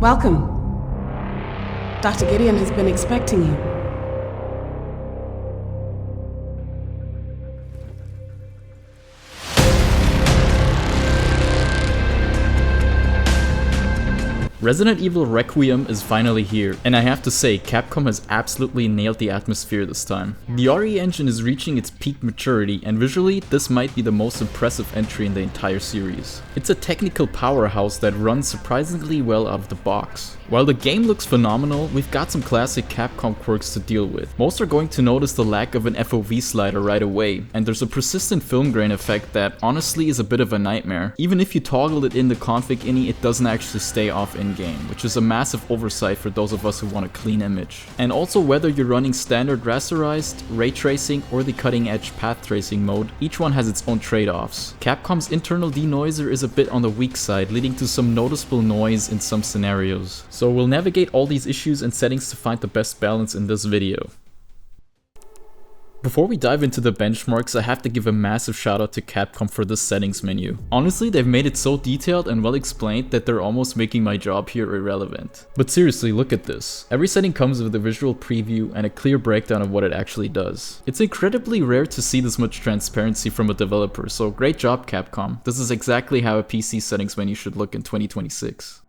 Welcome. Dr. Gideon has been expecting you. Resident Evil Requiem is finally here, and I have to say, Capcom has absolutely nailed the atmosphere this time. The RE engine is reaching its peak maturity, and visually, this might be the most impressive entry in the entire series. It's a technical powerhouse that runs surprisingly well out of the box. While the game looks phenomenal, we've got some classic Capcom quirks to deal with. Most are going to notice the lack of an FOV slider right away, and there's a persistent film grain effect that honestly is a bit of a nightmare. Even if you toggle it in the config ini, it doesn't actually stay off in-game, which is a massive oversight for those of us who want a clean image. And also, whether you're running standard rasterized, ray tracing, or the cutting edge path tracing mode, each one has its own trade-offs. Capcom's internal denoiser is a bit on the weak side, leading to some noticeable noise in some scenarios. So we'll navigate all these issues and settings to find the best balance in this video. Before we dive into the benchmarks, I have to give a massive shout out to Capcom for this settings menu. Honestly, they've made it so detailed and well explained that they're almost making my job here irrelevant. But seriously, look at this. Every setting comes with a visual preview and a clear breakdown of what it actually does. It's incredibly rare to see this much transparency from a developer, so great job Capcom. This is exactly how a PC settings menu should look in 2026.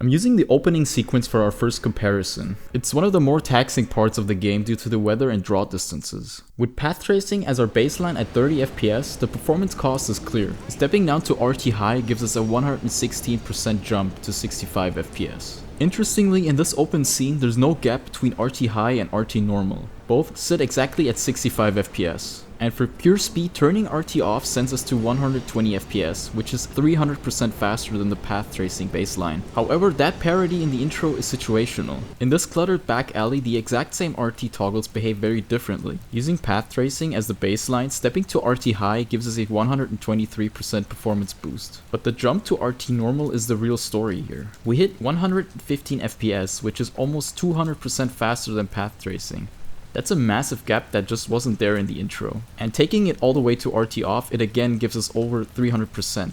I'm using the opening sequence for our first comparison. It's one of the more taxing parts of the game due to the weather and draw distances. With path tracing as our baseline at 30 FPS, the performance cost is clear. Stepping down to RT High gives us a 116% jump to 65 FPS. Interestingly, in this open scene, there's no gap between RT High and RT Normal. Both sit exactly at 65 FPS. And for pure speed, turning RT off sends us to 120 FPS, which is 300% faster than the path tracing baseline. However, that parity in the intro is situational. In this cluttered back alley, the exact same RT toggles behave very differently. Using path tracing as the baseline, stepping to RT high gives us a 123% performance boost. But the jump to RT normal is the real story here. We hit 115 FPS, which is almost 200% faster than path tracing. That's a massive gap that just wasn't there in the intro. And taking it all the way to RT off, it again gives us over 300%.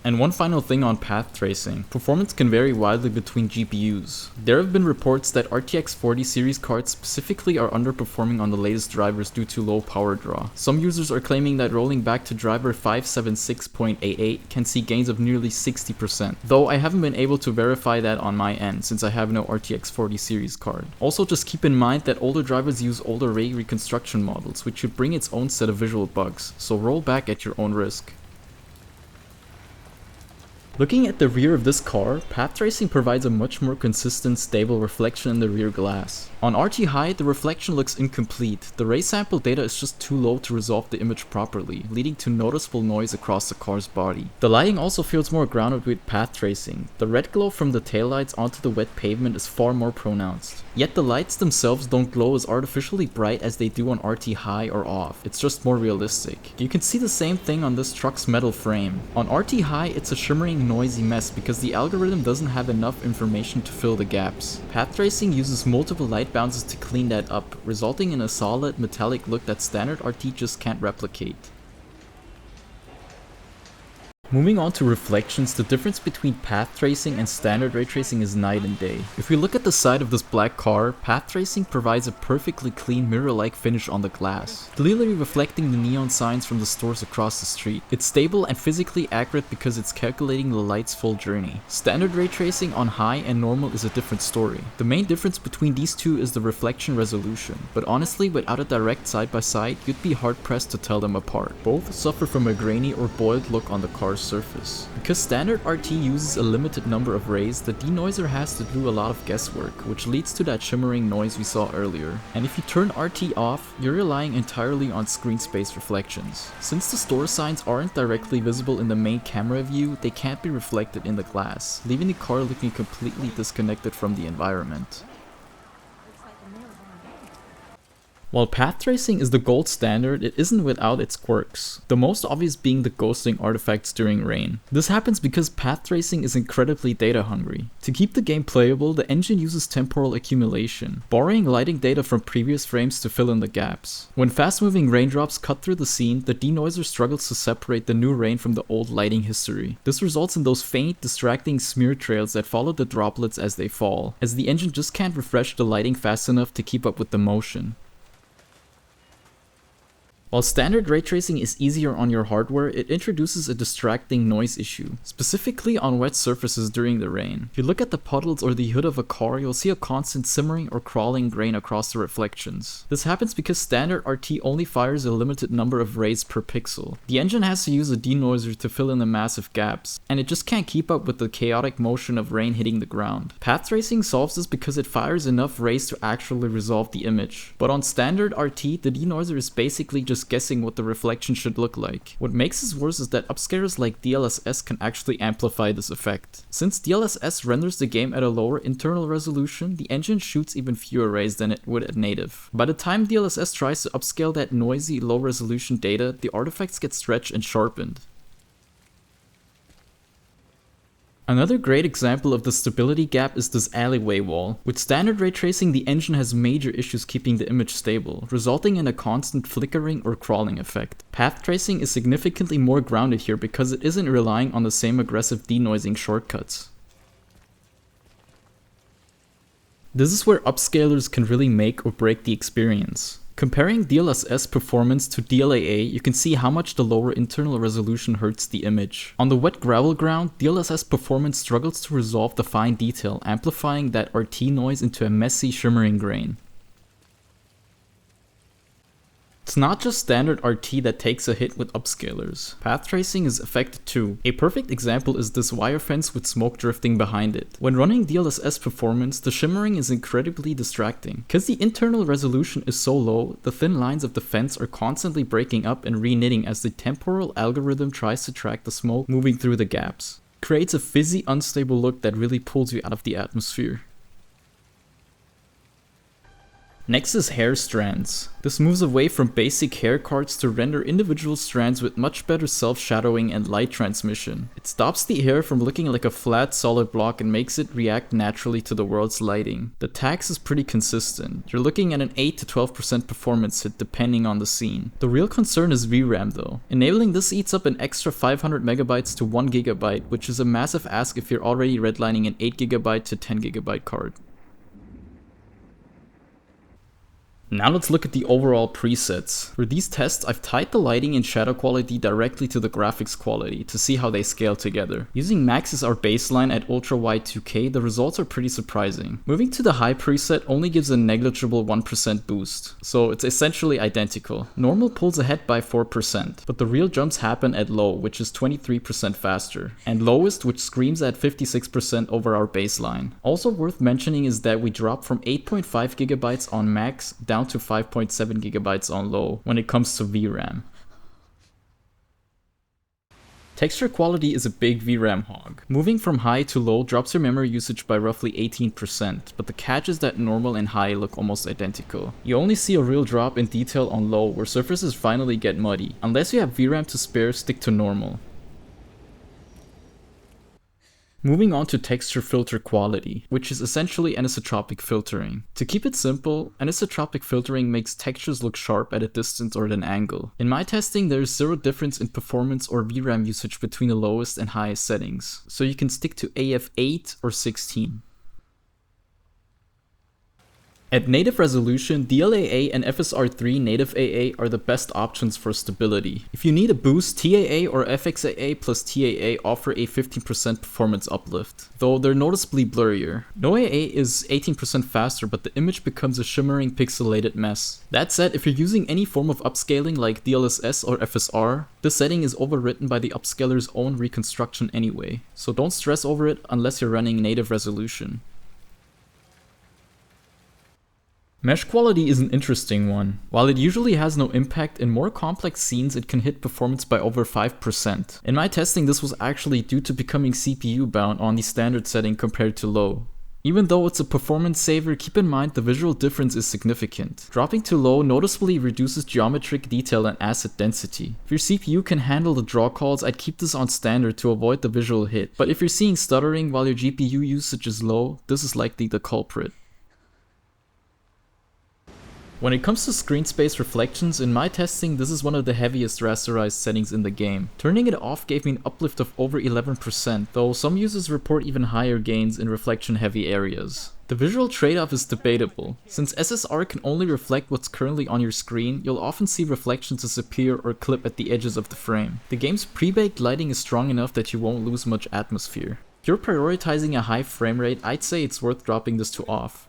And one final thing on path tracing. Performance can vary widely between GPUs. There have been reports that RTX 40 series cards specifically are underperforming on the latest drivers due to low power draw. Some users are claiming that rolling back to driver 576.88 can see gains of nearly 60%, though I haven't been able to verify that on my end since I have no RTX 40 series card. Also, just keep in mind that older drivers use older ray reconstruction models, which should bring its own set of visual bugs, so roll back at your own risk. Looking at the rear of this car, path tracing provides a much more consistent, stable reflection in the rear glass. On RT High, the reflection looks incomplete. The ray sample data is just too low to resolve the image properly, leading to noticeable noise across the car's body. The lighting also feels more grounded with path tracing. The red glow from the taillights onto the wet pavement is far more pronounced. Yet the lights themselves don't glow as artificially bright as they do on RT High or off. It's just more realistic. You can see the same thing on this truck's metal frame. On RT High, it's a shimmering, noisy mess because the algorithm doesn't have enough information to fill the gaps. Path tracing uses multiple light bounces to clean that up, resulting in a solid, metallic look that standard RT just can't replicate. Moving on to reflections, the difference between path tracing and standard ray tracing is night and day. If we look at the side of this black car, path tracing provides a perfectly clean mirror-like finish on the glass, clearly reflecting the neon signs from the stores across the street. It's stable and physically accurate because it's calculating the light's full journey. Standard ray tracing on high and normal is a different story. The main difference between these two is the reflection resolution, but honestly, without a direct side-by-side, you'd be hard-pressed to tell them apart. Both suffer from a grainy or boiled look on the car's surface. Because standard RT uses a limited number of rays, the denoiser has to do a lot of guesswork, which leads to that shimmering noise we saw earlier. And if you turn RT off, you're relying entirely on screen space reflections. Since the store signs aren't directly visible in the main camera view, they can't be reflected in the glass, leaving the car looking completely disconnected from the environment. While path tracing is the gold standard, it isn't without its quirks, the most obvious being the ghosting artifacts during rain. This happens because path tracing is incredibly data hungry. To keep the game playable, the engine uses temporal accumulation, borrowing lighting data from previous frames to fill in the gaps. When fast-moving raindrops cut through the scene, the denoiser struggles to separate the new rain from the old lighting history. This results in those faint, distracting smear trails that follow the droplets as they fall, as the engine just can't refresh the lighting fast enough to keep up with the motion. While standard ray tracing is easier on your hardware, it introduces a distracting noise issue, specifically on wet surfaces during the rain. If you look at the puddles or the hood of a car, you'll see a constant simmering or crawling grain across the reflections. This happens because standard RT only fires a limited number of rays per pixel. The engine has to use a denoiser to fill in the massive gaps, and it just can't keep up with the chaotic motion of rain hitting the ground. Path tracing solves this because it fires enough rays to actually resolve the image. But on standard RT, the denoiser is basically just guessing what the reflection should look like. What makes this worse is that upscalers like DLSS can actually amplify this effect. Since DLSS renders the game at a lower internal resolution, the engine shoots even fewer rays than it would at native. By the time DLSS tries to upscale that noisy, low resolution data, the artifacts get stretched and sharpened. Another great example of the stability gap is this alleyway wall. With standard ray tracing, the engine has major issues keeping the image stable, resulting in a constant flickering or crawling effect. Path tracing is significantly more grounded here because it isn't relying on the same aggressive denoising shortcuts. This is where upscalers can really make or break the experience. Comparing DLSS performance to DLAA, you can see how much the lower internal resolution hurts the image. On the wet gravel ground, DLSS performance struggles to resolve the fine detail, amplifying that RT noise into a messy, shimmering grain. It's not just standard RT that takes a hit with upscalers. Path tracing is affected too. A perfect example is this wire fence with smoke drifting behind it. When running DLSS performance, the shimmering is incredibly distracting. Because the internal resolution is so low, the thin lines of the fence are constantly breaking up and re-knitting as the temporal algorithm tries to track the smoke moving through the gaps. It creates a fizzy, unstable look that really pulls you out of the atmosphere. Next is hair strands. This moves away from basic hair cards to render individual strands with much better self-shadowing and light transmission. It stops the hair from looking like a flat solid block and makes it react naturally to the world's lighting. The tax is pretty consistent. You're looking at an 8 to 12% performance hit depending on the scene. The real concern is VRAM though. Enabling this eats up an extra 500 megabytes to 1 gigabyte, which is a massive ask if you're already redlining an 8 gigabyte to 10 gigabyte card. Now let's look at the overall presets. For these tests, I've tied the lighting and shadow quality directly to the graphics quality to see how they scale together. Using max as our baseline at ultra wide 2K, the results are pretty surprising. Moving to the high preset only gives a negligible 1% boost, so it's essentially identical. Normal pulls ahead by 4%, but the real jumps happen at low, which is 23% faster, and lowest, which screams at 56% over our baseline. Also worth mentioning is that we drop from 8.5 gigabytes on max down to 5.7 gigabytes on low when it comes to VRAM. Texture quality is a big VRAM hog. Moving from high to low drops your memory usage by roughly 18%, but the catch is that normal and high look almost identical. You only see a real drop in detail on low, where surfaces finally get muddy. Unless you have VRAM to spare, stick to normal. Moving on to texture filter quality, which is essentially anisotropic filtering. To keep it simple, anisotropic filtering makes textures look sharp at a distance or at an angle. In my testing, there is zero difference in performance or VRAM usage between the lowest and highest settings, so you can stick to AF8 or 16. At native resolution, DLAA and FSR3 native AA are the best options for stability. If you need a boost, TAA or FXAA plus TAA offer a 15% performance uplift, though they're noticeably blurrier. No AA is 18% faster, but the image becomes a shimmering pixelated mess. That said, if you're using any form of upscaling like DLSS or FSR, this setting is overwritten by the upscaler's own reconstruction anyway, so don't stress over it unless you're running native resolution. Mesh quality is an interesting one. While it usually has no impact, in more complex scenes it can hit performance by over 5%. In my testing, this was actually due to becoming CPU bound on the standard setting compared to low. Even though it's a performance saver, keep in mind the visual difference is significant. Dropping to low noticeably reduces geometric detail and asset density. If your CPU can handle the draw calls, I'd keep this on standard to avoid the visual hit. But if you're seeing stuttering while your GPU usage is low, this is likely the culprit. When it comes to screen space reflections, in my testing this is one of the heaviest rasterized settings in the game. Turning it off gave me an uplift of over 11%, though some users report even higher gains in reflection heavy areas. The visual trade-off is debatable. Since SSR can only reflect what's currently on your screen, you'll often see reflections disappear or clip at the edges of the frame. The game's pre-baked lighting is strong enough that you won't lose much atmosphere. If you're prioritizing a high frame rate, I'd say it's worth dropping this to off.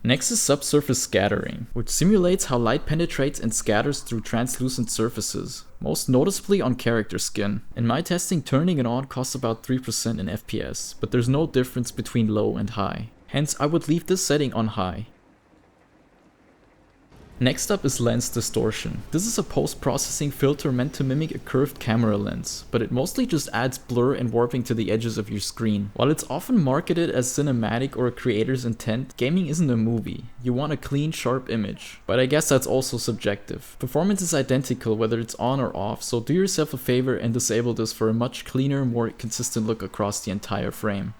Next is Subsurface Scattering, which simulates how light penetrates and scatters through translucent surfaces, most noticeably on character skin. In my testing, turning it on costs about 3% in FPS, but there's no difference between low and high. Hence, I would leave this setting on high. Next up is Lens Distortion. This is a post-processing filter meant to mimic a curved camera lens, but it mostly just adds blur and warping to the edges of your screen. While it's often marketed as cinematic or a creator's intent, gaming isn't a movie. You want a clean, sharp image. But I guess that's also subjective. Performance is identical whether it's on or off, so do yourself a favor and disable this for a much cleaner, more consistent look across the entire frame.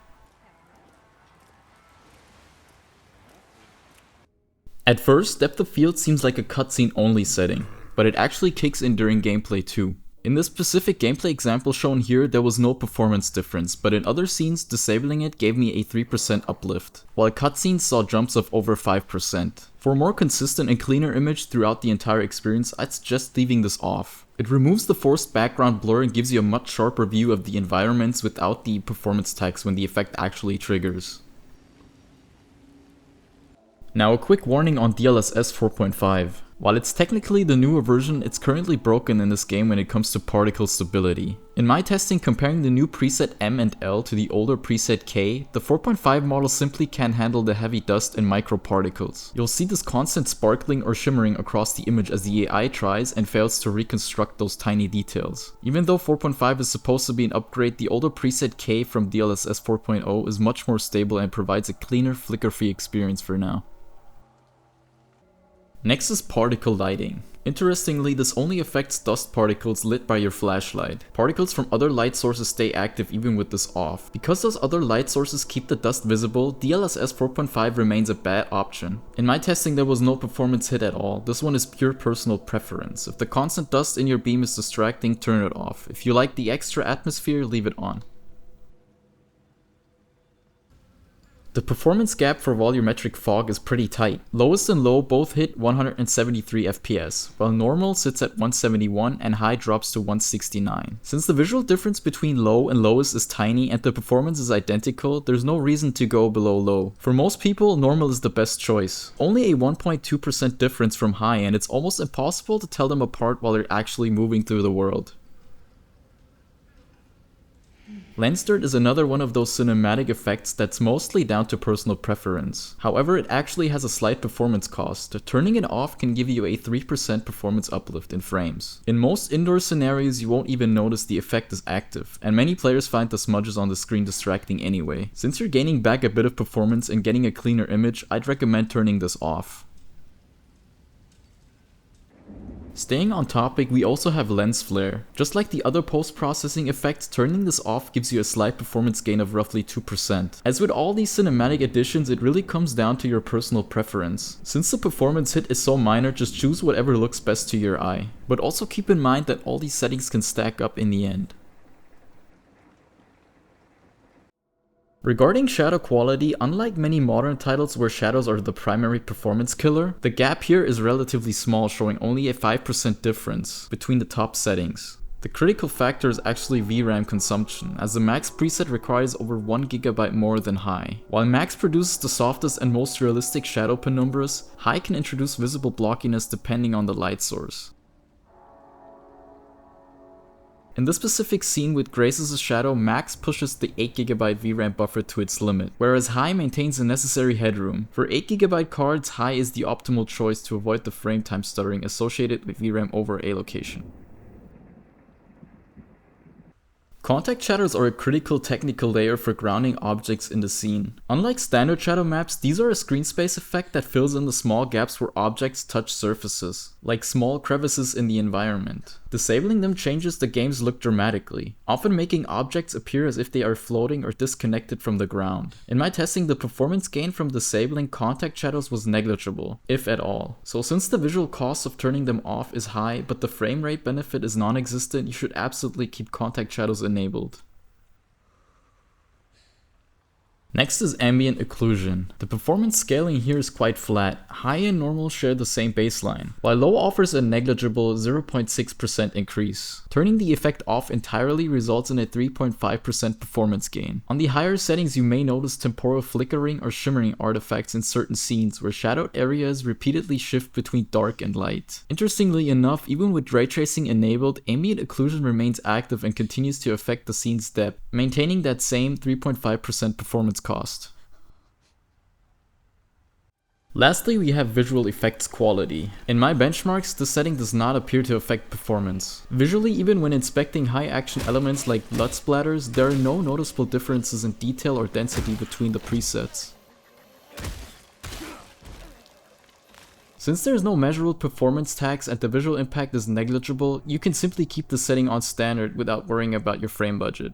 At first, depth of field seems like a cutscene only setting, but it actually kicks in during gameplay too. In this specific gameplay example shown here, there was no performance difference, but in other scenes, disabling it gave me a 3% uplift, while cutscenes saw jumps of over 5%. For a more consistent and cleaner image throughout the entire experience, I'd suggest leaving this off. It removes the forced background blur and gives you a much sharper view of the environments without the performance tax when the effect actually triggers. Now a quick warning on DLSS 4.5. While it's technically the newer version, it's currently broken in this game when it comes to particle stability. In my testing comparing the new preset M and L to the older preset K, the 4.5 model simply can't handle the heavy dust and microparticles. You'll see this constant sparkling or shimmering across the image as the AI tries and fails to reconstruct those tiny details. Even though 4.5 is supposed to be an upgrade, the older preset K from DLSS 4.0 is much more stable and provides a cleaner, flicker-free experience for now. Next is particle lighting. Interestingly, this only affects dust particles lit by your flashlight. Particles from other light sources stay active even with this off. Because those other light sources keep the dust visible, DLSS 4.5 remains a bad option. In my testing there was no performance hit at all. This one is pure personal preference. If the constant dust in your beam is distracting, turn it off. If you like the extra atmosphere, leave it on. The performance gap for volumetric fog is pretty tight. Lowest and low both hit 173 FPS, while normal sits at 171 and high drops to 169. Since the visual difference between low and lowest is tiny and the performance is identical, there's no reason to go below low. For most people, normal is the best choice. Only a 1.2% difference from high, and it's almost impossible to tell them apart while they're actually moving through the world. Lens dirt is another one of those cinematic effects that's mostly down to personal preference. However, it actually has a slight performance cost. Turning it off can give you a 3% performance uplift in frames. In most indoor scenarios, you won't even notice the effect is active, and many players find the smudges on the screen distracting anyway. Since you're gaining back a bit of performance and getting a cleaner image, I'd recommend turning this off. Staying on topic, we also have lens flare. Just like the other post-processing effects, turning this off gives you a slight performance gain of roughly 2%. As with all these cinematic additions, it really comes down to your personal preference. Since the performance hit is so minor, just choose whatever looks best to your eye. But also keep in mind that all these settings can stack up in the end. Regarding shadow quality, unlike many modern titles where shadows are the primary performance killer, the gap here is relatively small, showing only a 5% difference between the top settings. The critical factor is actually VRAM consumption, as the max preset requires over 1 GB more than high. While max produces the softest and most realistic shadow penumbras, high can introduce visible blockiness depending on the light source. In this specific scene with Grace's shadow, max pushes the 8GB VRAM buffer to its limit, whereas high maintains the necessary headroom. For 8GB cards, high is the optimal choice to avoid the frame time stuttering associated with VRAM over allocation. Contact shadows are a critical technical layer for grounding objects in the scene. Unlike standard shadow maps, these are a screen space effect that fills in the small gaps where objects touch surfaces, like small crevices in the environment. Disabling them changes the game's look dramatically, often making objects appear as if they are floating or disconnected from the ground. In my testing, the performance gain from disabling contact shadows was negligible, if at all. So since the visual cost of turning them off is high, but the frame rate benefit is non-existent, you should absolutely keep contact shadows enabled. Next is Ambient Occlusion. The performance scaling here is quite flat. High and normal share the same baseline, while low offers a negligible 0.6% increase. Turning the effect off entirely results in a 3.5% performance gain. On the higher settings, you may notice temporal flickering or shimmering artifacts in certain scenes where shadowed areas repeatedly shift between dark and light. Interestingly enough, even with ray tracing enabled, Ambient Occlusion remains active and continues to affect the scene's depth, maintaining that same 3.5% performance cost. Lastly, we have Visual Effects Quality. In my benchmarks, this setting does not appear to affect performance. Visually, even when inspecting high action elements like blood splatters, there are no noticeable differences in detail or density between the presets. Since there is no measurable performance tags and the visual impact is negligible, you can simply keep the setting on standard without worrying about your frame budget.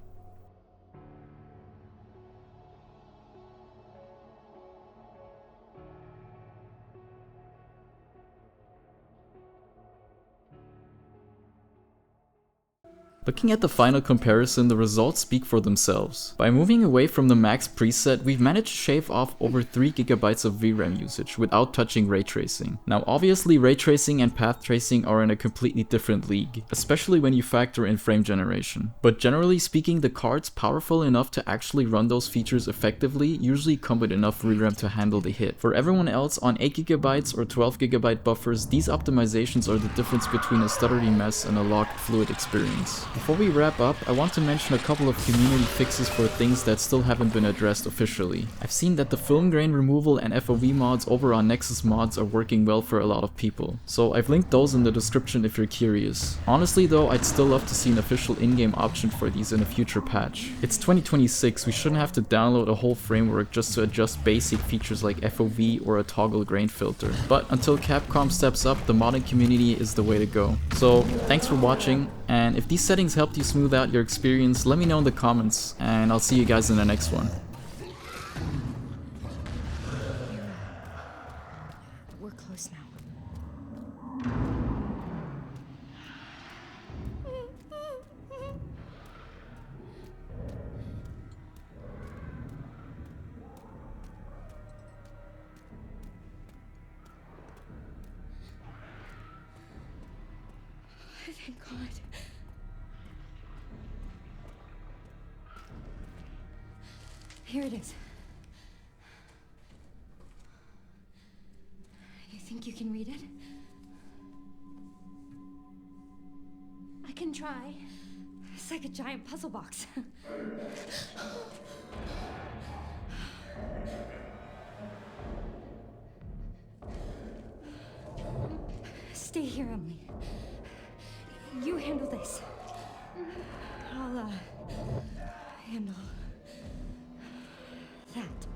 Looking at the final comparison, the results speak for themselves. By moving away from the max preset, we've managed to shave off over 3 GB of VRAM usage without touching ray tracing. Now obviously ray tracing and path tracing are in a completely different league, especially when you factor in frame generation. But generally speaking, the cards powerful enough to actually run those features effectively usually come with enough VRAM to handle the hit. For everyone else on 8 GB or 12 GB buffers, these optimizations are the difference between a stuttery mess and a locked fluid experience. Before we wrap up, I want to mention a couple of community fixes for things that still haven't been addressed officially. I've seen that the film grain removal and FOV mods over on Nexus Mods are working well for a lot of people, so I've linked those in the description if you're curious. Honestly though, I'd still love to see an official in-game option for these in a future patch. It's 2026, we shouldn't have to download a whole framework just to adjust basic features like FOV or a toggle grain filter. But until Capcom steps up, the modding community is the way to go. So thanks for watching, and if these settings helped you smooth out your experience, let me know in the comments, and I'll see you guys in the next one. We're close now. Thank God. Here it is. You think you can read it? I can try. It's like a giant puzzle box. Stay here, Emily. You handle this. I'll handle that.